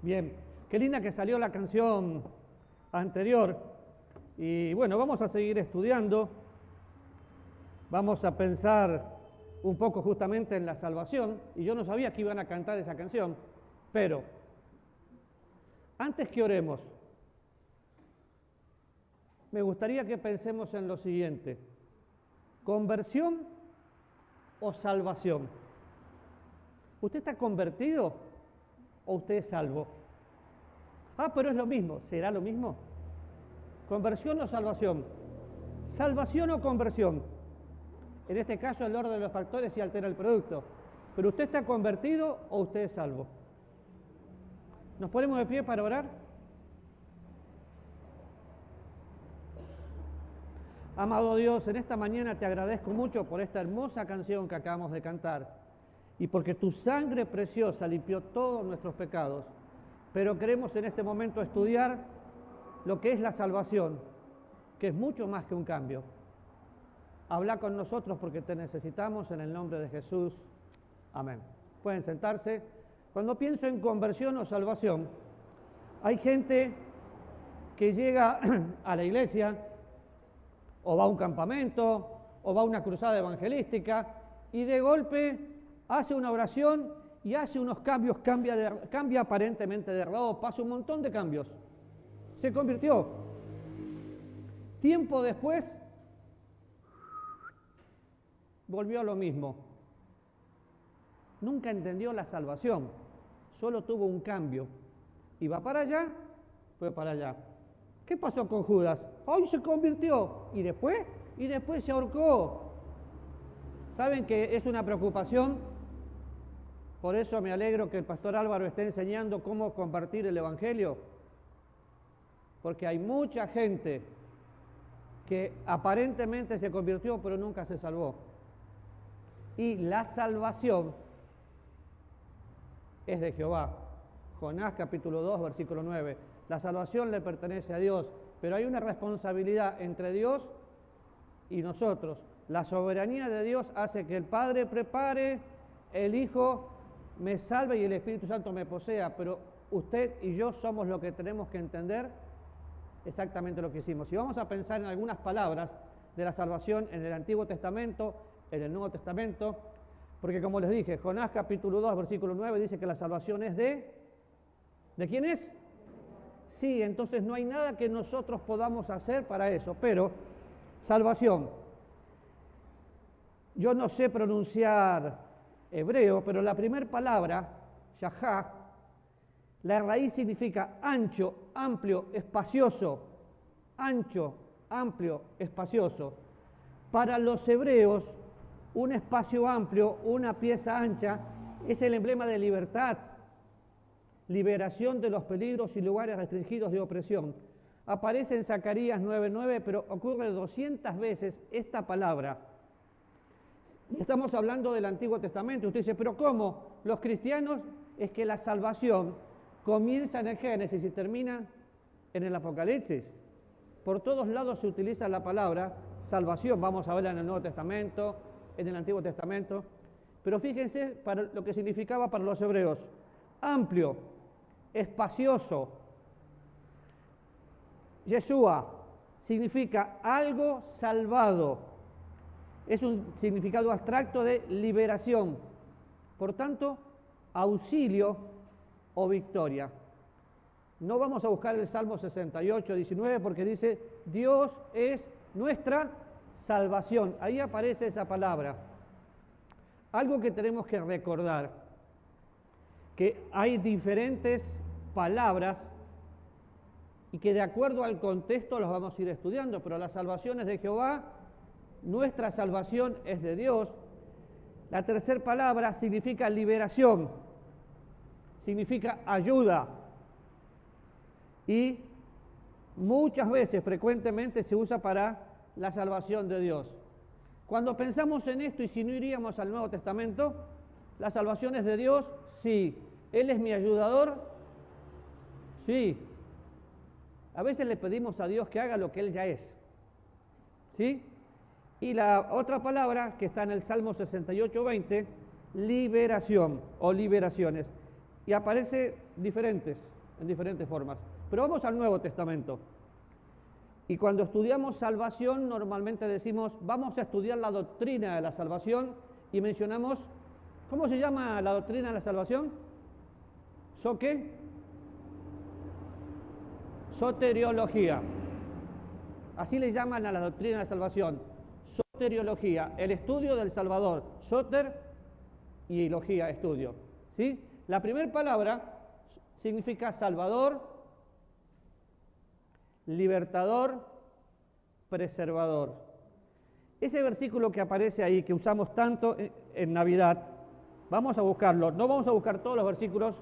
Bien, qué linda que salió la canción anterior. Y bueno, vamos a seguir estudiando. Vamos a pensar un poco justamente en la salvación. Y yo no sabía que iban a cantar esa canción. Pero, antes que oremos, me gustaría que pensemos en lo siguiente. ¿Conversión o salvación? ¿Usted está convertido o usted es salvo? Pero es lo mismo. ¿Será lo mismo? ¿Conversión o salvación? ¿Salvación o conversión? En este caso el orden de los factores sí altera el producto. ¿Pero usted está convertido o usted es salvo? ¿Nos ponemos de pie para orar? Amado Dios, en esta mañana te agradezco mucho por esta hermosa canción que acabamos de cantar y porque tu sangre preciosa limpió todos nuestros pecados. Pero queremos en este momento estudiar lo que es la salvación, que es mucho más que un cambio. Habla con nosotros porque te necesitamos en el nombre de Jesús. Amén. Pueden sentarse. Cuando pienso en conversión o salvación, hay gente que llega a la iglesia o va a un campamento o va a una cruzada evangelística y de golpe hace una oración y hace unos cambios, cambia aparentemente de lado, pasa un montón de cambios. Se convirtió. Tiempo después, volvió a lo mismo. Nunca entendió la salvación, solo tuvo un cambio. Iba para allá, fue para allá. ¿Qué pasó con Judas? ¡Ay, se convirtió! ¿Y después? Y después se ahorcó. ¿Saben que es una preocupación? Por eso me alegro que el pastor Álvaro esté enseñando cómo compartir el Evangelio. Porque hay mucha gente que aparentemente se convirtió, pero nunca se salvó. Y la salvación es de Jehová. Jonás capítulo 2, versículo 9. La salvación le pertenece a Dios, pero hay una responsabilidad entre Dios y nosotros. La soberanía de Dios hace que el Padre prepare, el Hijo me salve y el Espíritu Santo me posea, pero usted y yo somos los que tenemos que entender exactamente lo que hicimos. Y vamos a pensar en algunas palabras de la salvación en el Antiguo Testamento, en el Nuevo Testamento, porque como les dije, Jonás capítulo 2, versículo 9 dice que la salvación es ¿de quién es? Sí, entonces no hay nada que nosotros podamos hacer para eso, pero salvación. Yo no sé pronunciar hebreo, pero la primera palabra, yahá, la raíz significa ancho, amplio, espacioso. Ancho, amplio, espacioso. Para los hebreos, un espacio amplio, una pieza ancha, es el emblema de libertad, liberación de los peligros y lugares restringidos de opresión. Aparece en Zacarías 9:9, pero ocurre 200 veces esta palabra. Estamos hablando del Antiguo Testamento. Usted dice, ¿pero cómo? Los cristianos es que la salvación comienza en el Génesis y termina en el Apocalipsis. Por todos lados se utiliza la palabra salvación. Vamos a verla en el Nuevo Testamento, en el Antiguo Testamento. Pero fíjense para lo que significaba para los hebreos. Amplio, espacioso. Yeshua significa algo salvado. Es un significado abstracto de liberación. Por tanto, auxilio o victoria. No vamos a buscar el Salmo 68, 19 porque dice Dios es nuestra salvación. Ahí aparece esa palabra. Algo que tenemos que recordar, que hay diferentes palabras y que de acuerdo al contexto los vamos a ir estudiando, pero la salvación es de Jehová, nuestra salvación es de Dios. La tercera palabra significa liberación, significa ayuda y muchas veces, frecuentemente se usa para la salvación de Dios. Cuando pensamos en esto, y si no iríamos al Nuevo Testamento, la salvación es de Dios, sí. ¿Él es mi ayudador? Sí. A veces le pedimos a Dios que haga lo que Él ya es. ¿Sí? Y la otra palabra que está en el Salmo 68:20, liberación o liberaciones. Y aparece en diferentes formas. Pero vamos al Nuevo Testamento. Y cuando estudiamos salvación, normalmente decimos, vamos a estudiar la doctrina de la salvación y mencionamos, ¿cómo se llama la doctrina de la salvación? ¿Qué? Soteriología. Así le llaman a la doctrina de la salvación. Soteriología, el estudio del Salvador. Soter y logía, estudio. ¿Sí? La primera palabra significa Salvador, libertador, preservador. Ese versículo que aparece ahí, que usamos tanto en Navidad, vamos a buscarlo. No vamos a buscar todos los versículos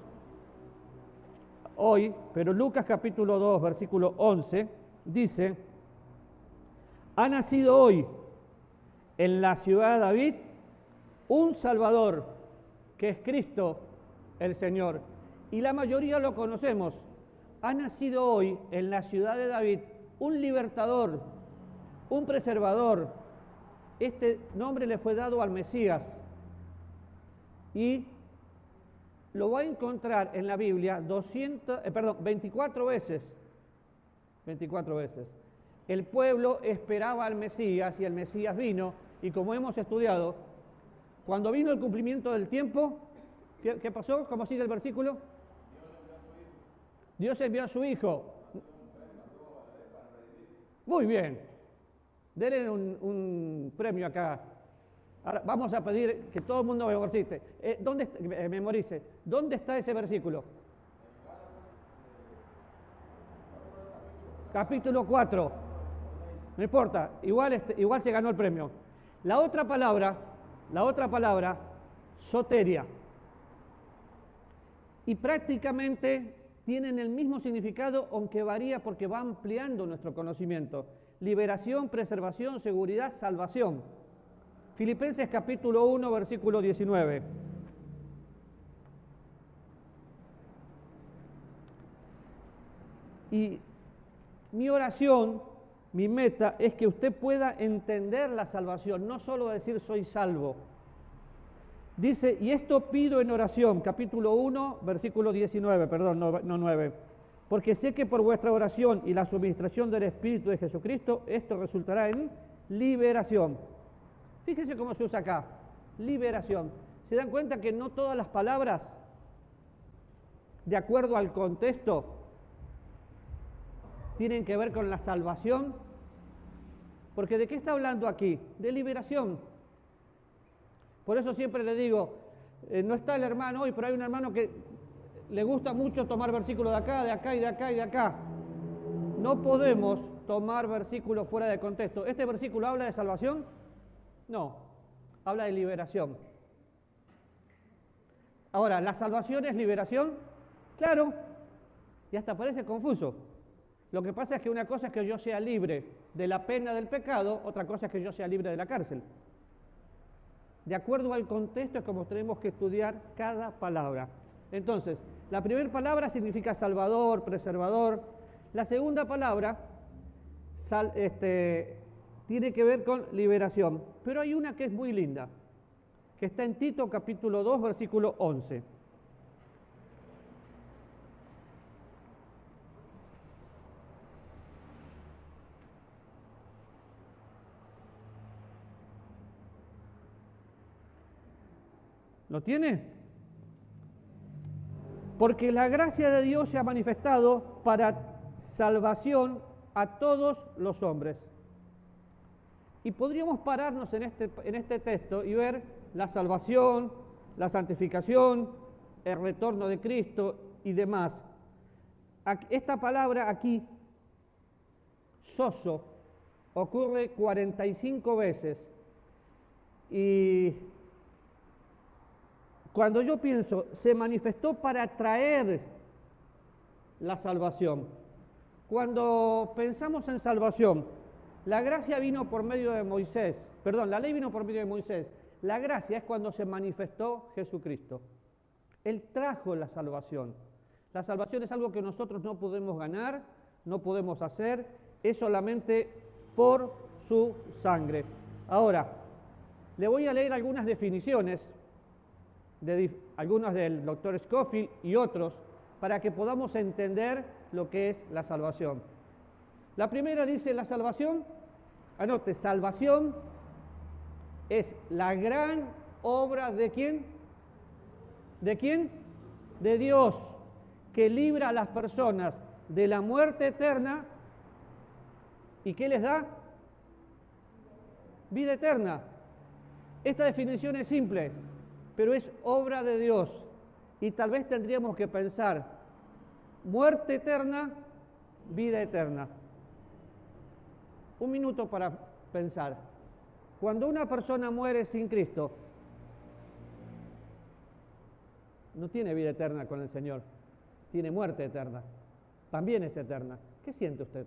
hoy, pero Lucas capítulo 2, versículo 11, dice, ha nacido hoy en la ciudad de David un Salvador, que es Cristo el Señor. Y la mayoría lo conocemos. Ha nacido hoy en la ciudad de David un libertador, un preservador. Este nombre le fue dado al Mesías. Y lo va a encontrar en la Biblia 24 veces. 24 veces. El pueblo esperaba al Mesías y el Mesías vino. Y como hemos estudiado, cuando vino el cumplimiento del tiempo, ¿qué pasó? ¿Cómo sigue el versículo? Dios envió a su Hijo. Muy bien. Denle un premio acá. Ahora vamos a pedir que todo el mundo memorice. ¿Dónde está ese versículo? Capítulo 4. No importa, igual se ganó el premio. La otra palabra, soteria. Y prácticamente tienen el mismo significado, aunque varía porque va ampliando nuestro conocimiento. Liberación, preservación, seguridad, salvación. Filipenses capítulo 1, versículo 19. Y mi oración, mi meta, es que usted pueda entender la salvación, no solo decir soy salvo. Dice, y esto pido en oración, capítulo 1, versículo 19, perdón, no 9. Porque sé que por vuestra oración y la suministración del Espíritu de Jesucristo, esto resultará en liberación. Fíjense cómo se usa acá, liberación. ¿Se dan cuenta que no todas las palabras, de acuerdo al contexto, tienen que ver con la salvación? Porque ¿de qué está hablando aquí? De liberación. Por eso siempre le digo, no está el hermano hoy, pero hay un hermano que le gusta mucho tomar versículos de acá, de acá y de acá y de acá. No podemos tomar versículos fuera de contexto. ¿Este versículo habla de salvación? No, habla de liberación. Ahora, ¿la salvación es liberación? Claro, y hasta parece confuso. Lo que pasa es que una cosa es que yo sea libre de la pena del pecado, otra cosa es que yo sea libre de la cárcel. De acuerdo al contexto es como tenemos que estudiar cada palabra. Entonces, la primera palabra significa salvador, preservador. La segunda palabra tiene que ver con liberación. Pero hay una que es muy linda, que está en Tito capítulo 2, versículo 11. ¿Lo tiene? Porque la gracia de Dios se ha manifestado para salvación a todos los hombres. Y podríamos pararnos en este texto y ver la salvación, la santificación, el retorno de Cristo y demás. Esta palabra aquí, sozo, ocurre 45 veces. Y cuando yo pienso, se manifestó para traer la salvación. Cuando pensamos en salvación, la gracia vino por medio de Moisés, la ley vino por medio de Moisés. La gracia es cuando se manifestó Jesucristo. Él trajo la salvación. La salvación es algo que nosotros no podemos ganar, no podemos hacer, es solamente por su sangre. Ahora, le voy a leer algunas definiciones, algunas del doctor Scofield y otros, para que podamos entender lo que es la salvación. La primera dice la salvación, anote, salvación es la gran obra ¿de quién? ¿De quién? De Dios, que libra a las personas de la muerte eterna y ¿qué les da? Vida eterna. Esta definición es simple, pero es obra de Dios. Y tal vez tendríamos que pensar, muerte eterna, vida eterna. Un minuto para pensar. Cuando una persona muere sin Cristo, no tiene vida eterna con el Señor, tiene muerte eterna. También es eterna. ¿Qué siente usted?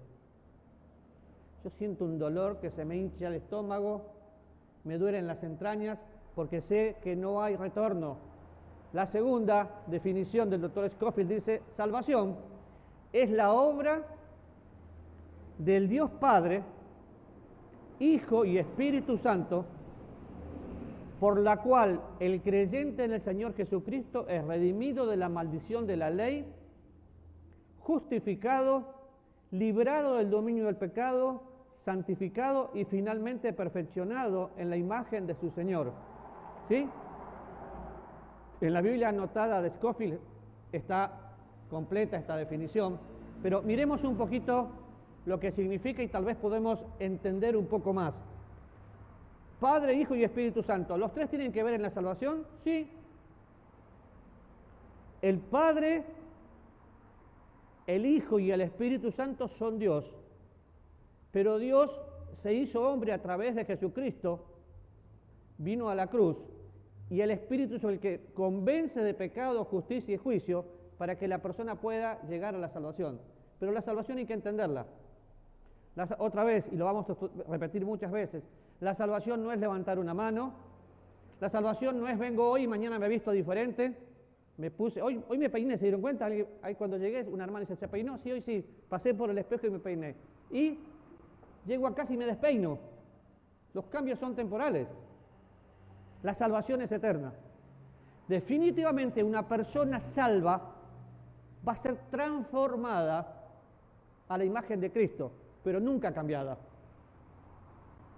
Yo siento un dolor que se me hincha el estómago, me duelen las entrañas, porque sé que no hay retorno. La segunda definición del doctor Scofield dice, salvación es la obra del Dios Padre, Hijo y Espíritu Santo, por la cual el creyente en el Señor Jesucristo es redimido de la maldición de la ley, justificado, librado del dominio del pecado, santificado y finalmente perfeccionado en la imagen de su Señor. ¿Sí? En la Biblia anotada de Scofield está completa esta definición, pero miremos un poquito lo que significa y tal vez podemos entender un poco más. Padre, Hijo y Espíritu Santo, ¿los tres tienen que ver en la salvación? Sí. El Padre, el Hijo y el Espíritu Santo son Dios, pero Dios se hizo hombre a través de Jesucristo, vino a la cruz, y el Espíritu es el que convence de pecado, justicia y juicio para que la persona pueda llegar a la salvación. Pero la salvación hay que entenderla. Otra vez, y lo vamos a repetir muchas veces, la salvación no es levantar una mano, la salvación no es vengo hoy y mañana me he visto diferente, hoy me peiné, ¿se dieron cuenta? Ahí cuando llegué, una hermana dice, ¿se peinó? Sí, hoy sí, pasé por el espejo y me peiné. Y llego a casa y me despeino. Los cambios son temporales. La salvación es eterna. Definitivamente una persona salva va a ser transformada a la imagen de Cristo, pero nunca cambiada.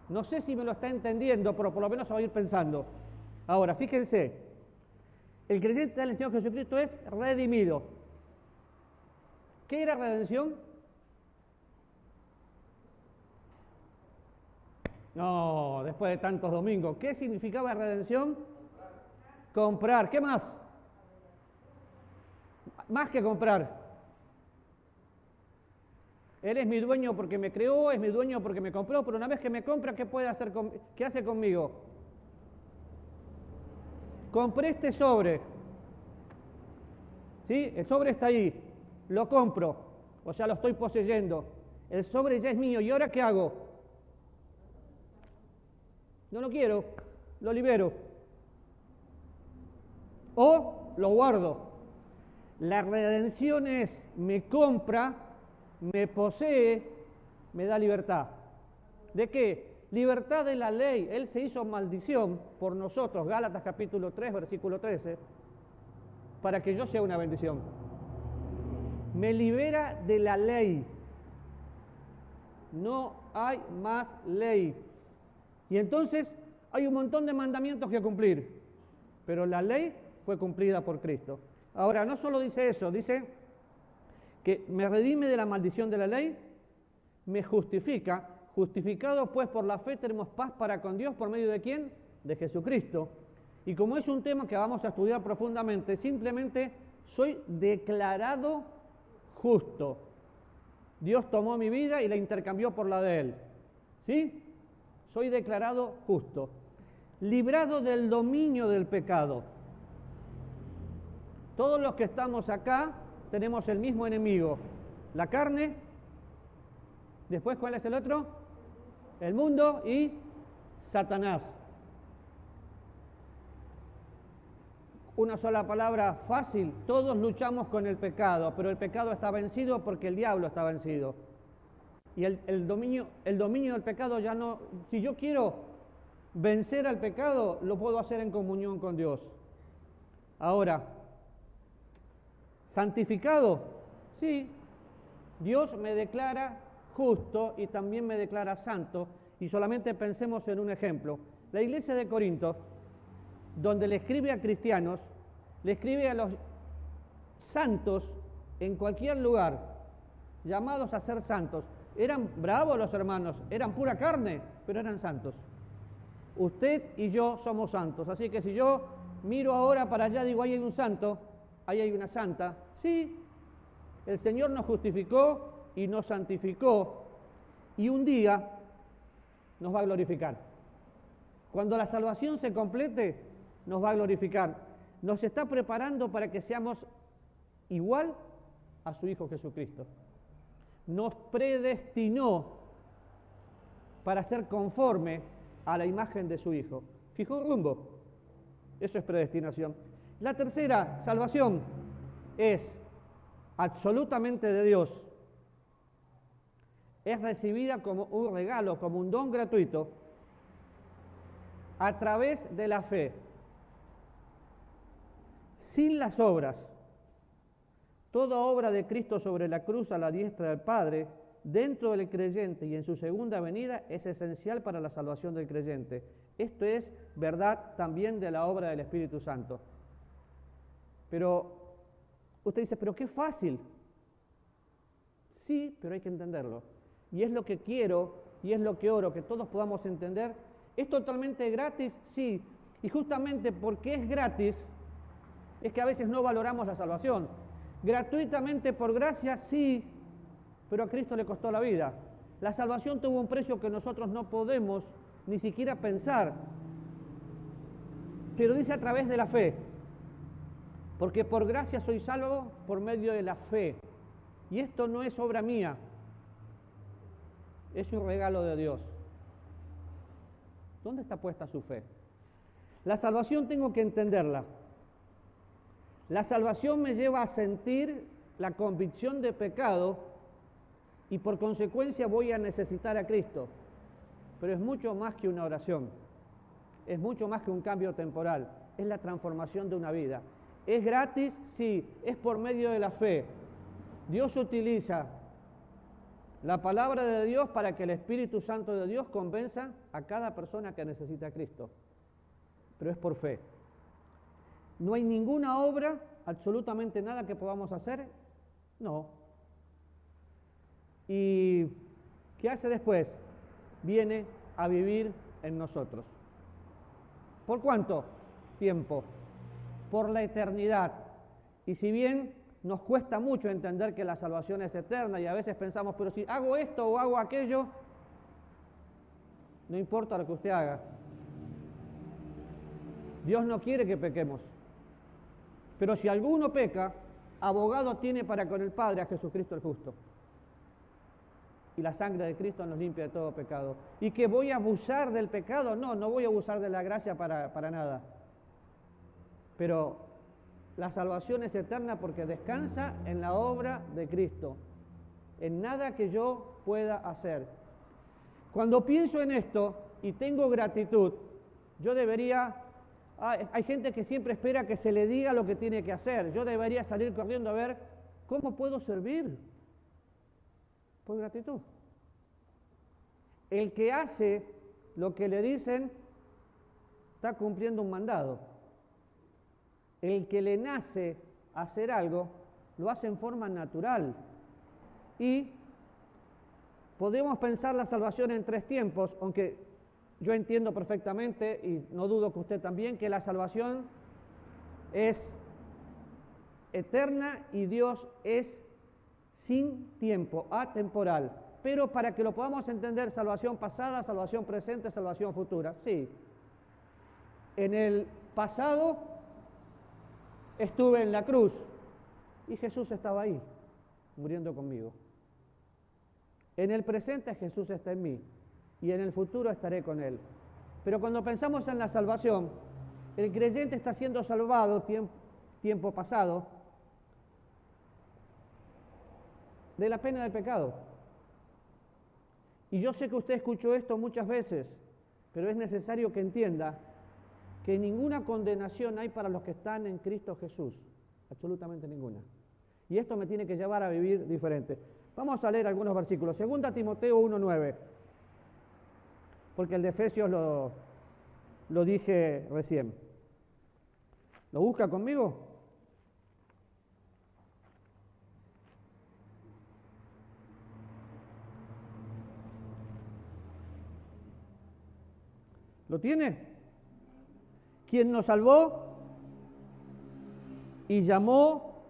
No sé si me lo está entendiendo, pero por lo menos se va a ir pensando. Ahora, fíjense, el creyente del Señor Jesucristo es redimido. ¿Qué era redención? No, después de tantos domingos. ¿Qué significaba redención? Comprar. ¿Qué más? Más que comprar. Él es mi dueño porque me creó, es mi dueño porque me compró, pero una vez que me compra, ¿qué puede hacer qué hace conmigo? Compré este sobre. ¿Sí? El sobre está ahí. Lo compro. O sea, lo estoy poseyendo. El sobre ya es mío. ¿Y ahora qué hago? No lo quiero, lo libero. O lo guardo. La redención es, me compra, me posee, me da libertad. ¿De qué? Libertad de la ley. Él se hizo maldición por nosotros, Gálatas capítulo 3, versículo 13, para que yo sea una bendición. Me libera de la ley. No hay más ley. Y entonces hay un montón de mandamientos que cumplir, pero la ley fue cumplida por Cristo. Ahora, no solo dice eso, dice que me redime de la maldición de la ley, me justifica, justificado pues por la fe tenemos paz para con Dios, ¿por medio de quién? De Jesucristo. Y como es un tema que vamos a estudiar profundamente, simplemente soy declarado justo. Dios tomó mi vida y la intercambió por la de Él. ¿Sí? Soy declarado justo, librado del dominio del pecado. Todos los que estamos acá tenemos el mismo enemigo, la carne, después ¿cuál es el otro? El mundo y Satanás. Una sola palabra fácil, todos luchamos con el pecado, pero el pecado está vencido porque el diablo está vencido. Y el dominio del pecado ya no, si yo quiero vencer al pecado, lo puedo hacer en comunión con Dios. Ahora, ¿Santificado? Sí. Dios me declara justo y también me declara santo. Y solamente pensemos en un ejemplo. La iglesia de Corinto, donde le escribe a cristianos, le escribe a los santos en cualquier lugar, llamados a ser santos. Eran bravos los hermanos, eran pura carne, pero eran santos. Usted y yo somos santos, así que si yo miro ahora para allá, digo, ahí hay un santo, ahí hay una santa, sí, el Señor nos justificó y nos santificó, y un día nos va a glorificar. Cuando la salvación se complete, nos va a glorificar. Nos está preparando para que seamos igual a su Hijo Jesucristo. Nos predestinó para ser conforme a la imagen de su Hijo. Fijó rumbo. Eso es predestinación. La tercera, salvación, es absolutamente de Dios. Es recibida como un regalo, como un don gratuito, a través de la fe, sin las obras. Toda obra de Cristo sobre la cruz a la diestra del Padre, dentro del creyente y en su segunda venida, es esencial para la salvación del creyente. Esto es verdad también de la obra del Espíritu Santo. Pero usted dice, pero qué fácil. Sí, pero hay que entenderlo. Y es lo que quiero y es lo que oro, que todos podamos entender. ¿Es totalmente gratis? Sí. Y justamente porque es gratis, es que a veces no valoramos la salvación. Gratuitamente por gracia, sí, pero a Cristo le costó la vida. La salvación tuvo un precio que nosotros no podemos ni siquiera pensar. Pero dice a través de la fe. Porque por gracia soy salvo por medio de la fe. Y esto no es obra mía. Es un regalo de Dios. ¿Dónde está puesta su fe? La salvación tengo que entenderla. La salvación me lleva a sentir la convicción de pecado y por consecuencia voy a necesitar a Cristo. Pero es mucho más que una oración. Es mucho más que un cambio temporal. Es la transformación de una vida. ¿Es gratis? Sí. Es por medio de la fe. Dios utiliza la palabra de Dios para que el Espíritu Santo de Dios convenza a cada persona que necesita a Cristo. Pero es por fe. ¿No hay ninguna obra, absolutamente nada que podamos hacer? No. ¿Y qué hace después? Viene a vivir en nosotros. ¿Por cuánto tiempo? Por la eternidad. Y si bien nos cuesta mucho entender que la salvación es eterna y a veces pensamos, pero si hago esto o hago aquello, no importa lo que usted haga. Dios no quiere que pequemos. Pero si alguno peca, abogado tiene para con el Padre a Jesucristo el justo. Y la sangre de Cristo nos limpia de todo pecado. ¿Y que voy a abusar del pecado? No, no voy a abusar de la gracia para nada. Pero la salvación es eterna porque descansa en la obra de Cristo, en nada que yo pueda hacer. Cuando pienso en esto y tengo gratitud, yo debería... hay gente que siempre espera que se le diga lo que tiene que hacer. Yo debería salir corriendo a ver cómo puedo servir. Por gratitud. El que hace lo que le dicen está cumpliendo un mandado. El que le nace hacer algo lo hace en forma natural. Y podemos pensar la salvación en 3 tiempos, aunque yo entiendo perfectamente, y no dudo que usted también, que la salvación es eterna y Dios es sin tiempo, atemporal. Pero para que lo podamos entender, salvación pasada, salvación presente, salvación futura. Sí. En el pasado estuve en la cruz y Jesús estaba ahí, muriendo conmigo. En el presente Jesús está en mí y en el futuro estaré con Él. Pero cuando pensamos en la salvación, el creyente está siendo salvado tiempo pasado de la pena del pecado. Y yo sé que usted escuchó esto muchas veces, pero es necesario que entienda que ninguna condenación hay para los que están en Cristo Jesús, absolutamente ninguna. Y esto me tiene que llevar a vivir diferente. Vamos a leer algunos versículos. 2 Timoteo 1:9. Porque el de Efesios lo dije recién. ¿Lo busca conmigo? ¿Lo tiene? Quien nos salvó y llamó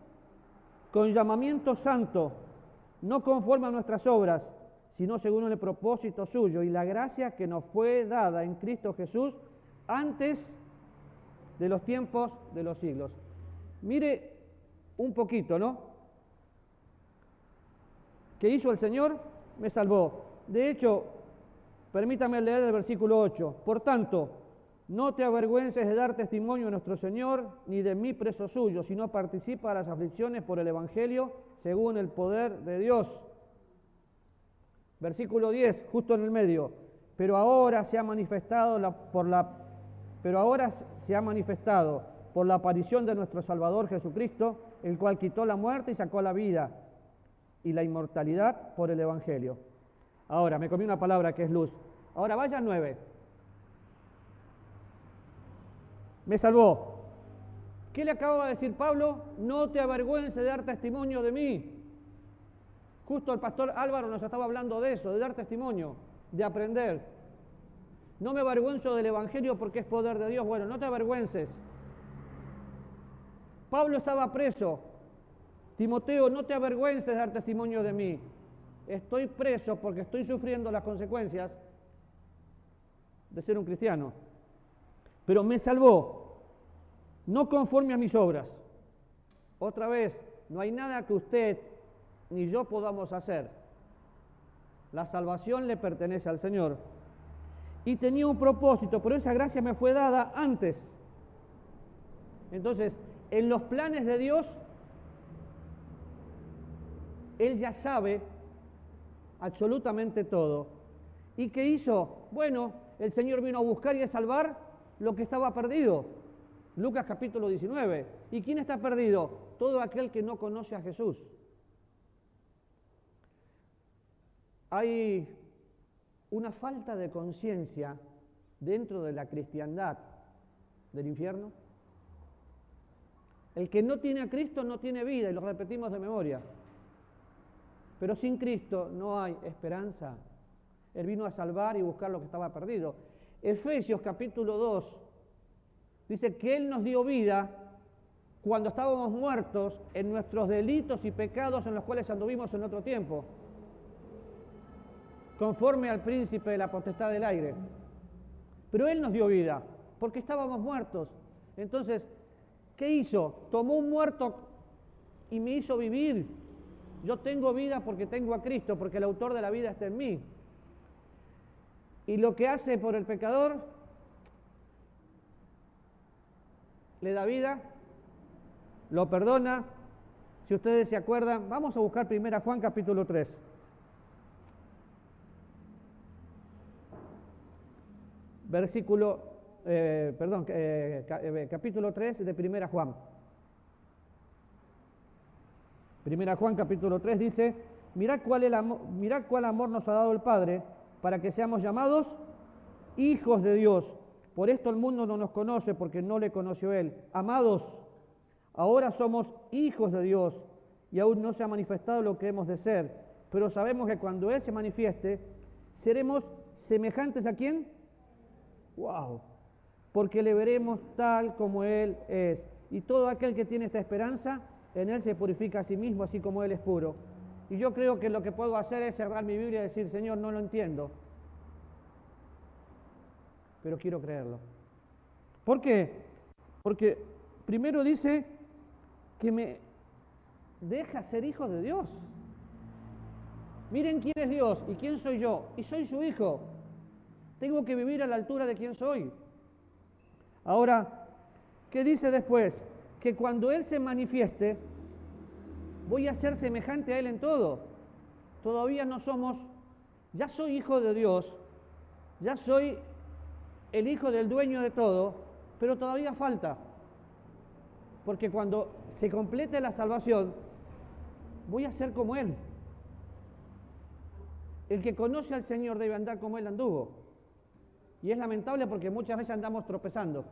con llamamiento santo, no conforme a nuestras obras, sino según el propósito suyo y la gracia que nos fue dada en Cristo Jesús antes de los tiempos de los siglos. Mire un poquito, ¿no? ¿Qué hizo el Señor? Me salvó. De hecho, permítame leer el versículo 8. Por tanto, no te avergüences de dar testimonio de nuestro Señor, ni de mí preso suyo, sino participa de las aflicciones por el Evangelio, según el poder de Dios. Versículo 10, justo en el medio. Pero ahora se ha manifestado por la aparición de nuestro Salvador Jesucristo, el cual quitó la muerte y sacó la vida y la inmortalidad por el Evangelio. Ahora, me comí una palabra que es luz. Ahora vaya 9. Me salvó. ¿Qué le acababa de decir Pablo? No te avergüences de dar testimonio de mí. Justo el pastor Álvaro nos estaba hablando de eso, de dar testimonio, de aprender. No me avergüenzo del Evangelio porque es poder de Dios. Bueno, no te avergüences. Pablo estaba preso. Timoteo, no te avergüences de dar testimonio de mí. Estoy preso porque estoy sufriendo las consecuencias de ser un cristiano. Pero me salvó, no conforme a mis obras. Otra vez, no hay nada que usted ni yo podamos hacer. La salvación le pertenece al Señor. Y tenía un propósito, pero esa gracia me fue dada antes. Entonces, en los planes de Dios, Él ya sabe absolutamente todo. ¿Y qué hizo? Bueno, el Señor vino a buscar y a salvar lo que estaba perdido. Lucas capítulo 19. ¿Y quién está perdido? Todo aquel que no conoce a Jesús. Hay una falta de conciencia dentro de la cristiandad del infierno. El que no tiene a Cristo no tiene vida, y lo repetimos de memoria. Pero sin Cristo no hay esperanza. Él vino a salvar y buscar lo que estaba perdido. Efesios capítulo 2 dice que Él nos dio vida cuando estábamos muertos en nuestros delitos y pecados en los cuales anduvimos en otro tiempo, conforme al príncipe de la potestad del aire. Pero Él nos dio vida porque estábamos muertos. Entonces, ¿qué hizo? Tomó un muerto y me hizo vivir. Yo tengo vida porque tengo a Cristo, porque el autor de la vida está en mí. Y lo que hace por el pecador, le da vida, lo perdona. Si ustedes se acuerdan, vamos a buscar 1 Juan capítulo 3. Capítulo 3 de 1 Juan. 1 Juan capítulo 3 dice, mirad cuál amor nos ha dado el Padre, para que seamos llamados hijos de Dios. Por esto el mundo no nos conoce, porque no le conoció Él. Amados, ahora somos hijos de Dios, y aún no se ha manifestado lo que hemos de ser, pero sabemos que cuando Él se manifieste, seremos semejantes ¿a quién? ¡Wow! Porque le veremos tal como Él es. Y todo aquel que tiene esta esperanza, en Él se purifica a sí mismo, así como Él es puro. Y yo creo que lo que puedo hacer es cerrar mi Biblia y decir, Señor, no lo entiendo, pero quiero creerlo. ¿Por qué? Porque primero dice que me deja ser hijo de Dios. Miren quién es Dios y quién soy yo. Y soy su hijo. Tengo que vivir a la altura de quién soy. Ahora, ¿qué dice después? Que cuando Él se manifieste, voy a ser semejante a Él en todo. Todavía no somos, ya soy hijo de Dios, ya soy el hijo del dueño de todo, pero todavía falta. Porque cuando se complete la salvación, voy a ser como Él. El que conoce al Señor debe andar como Él anduvo. Y es lamentable porque muchas veces andamos tropezando.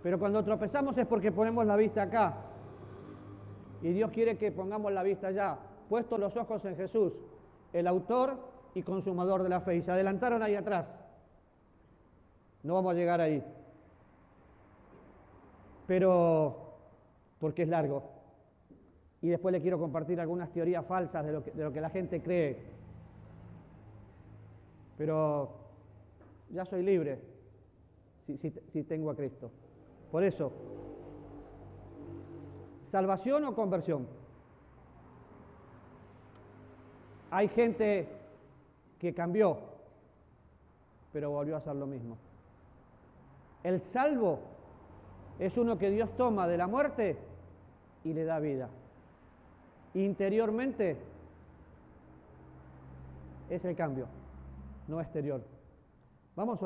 Pero cuando tropezamos es porque ponemos la vista acá. Y Dios quiere que pongamos la vista allá, puestos los ojos en Jesús, el autor y consumador de la fe. Y se adelantaron ahí atrás. No vamos a llegar ahí. Pero, porque es largo. Y después le quiero compartir algunas teorías falsas de lo que la gente cree. Pero ya soy libre si tengo a Cristo. Por eso, ¿salvación o conversión? Hay gente que cambió, pero volvió a hacer lo mismo. El salvo es uno que Dios toma de la muerte y le da vida. Interiormente es el cambio, no exterior. Vamos a orar.